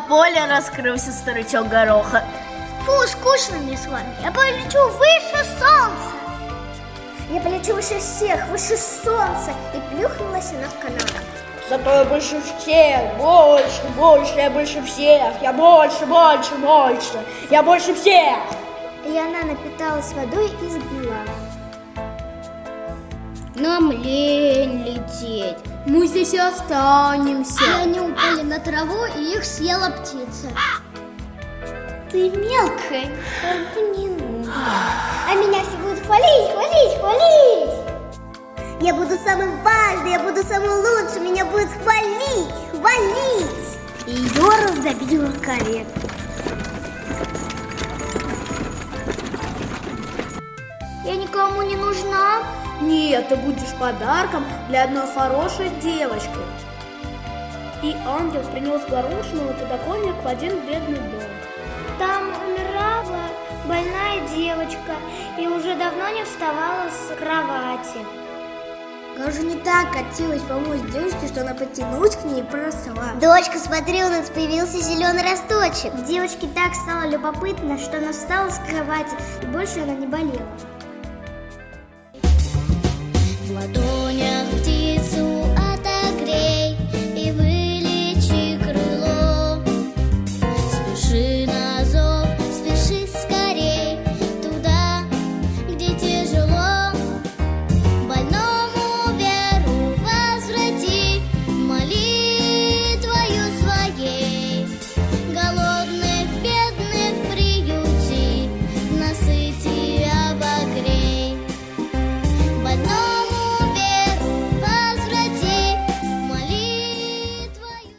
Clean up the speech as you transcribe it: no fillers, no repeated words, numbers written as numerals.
поле раскрылся старичок Гороха. Фу, скучно мне с вами. Я полечу выше солнца. Я полечу выше всех, выше солнца. И плюхнулась она в канал. Зато я больше всех, больше, я больше всех. Я больше, я больше всех. И она напиталась водой и сгнила. Нам лень лететь. Мы здесь и останемся. И они упали на траву, и их съела птица. Ты мелкая, не нужно. А меня все будут хвалить. Я буду самым важным, я буду самым лучшим, меня будут хвалить. И ее раздавила карета. Я никому не нужна. Нет, ты будешь подарком для одной хорошей девочки. И ангел принес горошину подоконник в один бедный дом. Там умирала больная девочка и уже давно не вставала с кровати. Даже не так хотелось помочь девочке, что она потянулась к ней и поросла. Дочка, смотри, у нас появился зеленый росточек. Девочке так стало любопытно, что она встала с кровати, и больше она не болела. В ладони